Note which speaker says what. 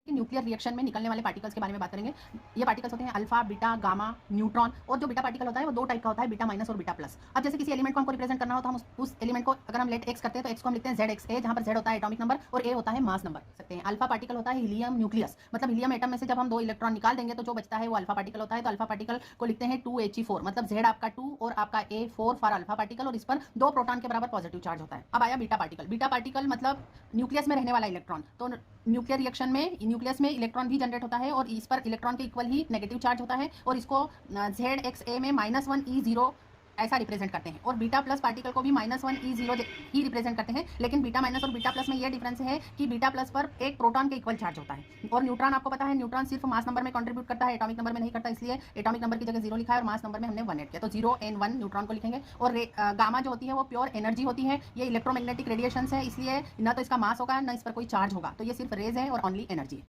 Speaker 1: Nuclear reaction में निकलने वाले पार्टिकल्स के बारे में बात करेंगे। ये पार्टिकल्स होते हैं अल्फा, बीटा, गामा, न्यूट्रॉन। और जो बीटा पार्टिकल होता है वो दो टाइप का होता है, बीटा माइनस और बीटा प्लस। अब जैसे किसी एलिमेंट को हमको रिप्रेजेंट करना हो तो हम उस एलिमेंट को अगर हम लेट एक्स करते हैं तो एक्स को हम लिखते हैं जेड एक्स ए, जहां पर जेड होता है एटॉमिक नंबर और ए होता है मास नंबर सकते हैं। अल्फा पार्टिकल होता है हीलियम न्यूक्लियस, मतलब हीलियम एटम में से जब हम दो इलेक्ट्रॉन निकाल देंगे तो जो बचता है वो अल्फा पार्टिकल होता है। तो अल्फा पार्टिकल को लिखते हैं 2He4, मतलब जेड आपका 2 और आपका A4 फॉर अल्फा पार्टिकल, और इस पर 2 प्रोटॉन के बराबर पॉजिटिव चार्ज होता है। अब आया बीटा पार्टिकल। बीटा पार्टिकल मतलब न्यूक्लियस में रहने वाला इलेक्ट्रॉन। तो न्यूक्लियर रिएक्शन में न्यूक्लियस में इलेक्ट्रॉन भी जनरेट होता है और इस पर इलेक्ट्रॉन के इक्वल ही नेगेटिव चार्ज होता है, और इसको ZXA में -1E0 ऐसा रिप्रेजेंट करते हैं। और बीटा प्लस पार्टिकल को भी -1E0 ही रिप्रेजेंट करते हैं, लेकिन बीटा माइनस और बीटा प्लस में ये डिफरेंस है कि बीटा प्लस पर एक प्रोटॉन के इक्वल चार्ज होता है। और न्यूट्रॉन आपको पता है, न्यूट्रॉन सिर्फ मास नंबर में कंट्रीब्यूट करता है, एटॉमिक नंबर में नहीं करता, इसलिए एटॉमिक नंबर की जगह 0 लिखा है और मास नंबर में हमने 1 ऐड किया, तो 0 and 1 न्यूट्रॉन को लिखेंगे। और गामा जो होती है वो प्योर एनर्जी होती है, ये इलेक्ट्रोमैग्नेटिक रेडिएशन है, इसलिए न तो इसका मास होगा न इस पर कोई चार्ज होगा, तो ये सिर्फ रेज है और ओनली एनर्जी है।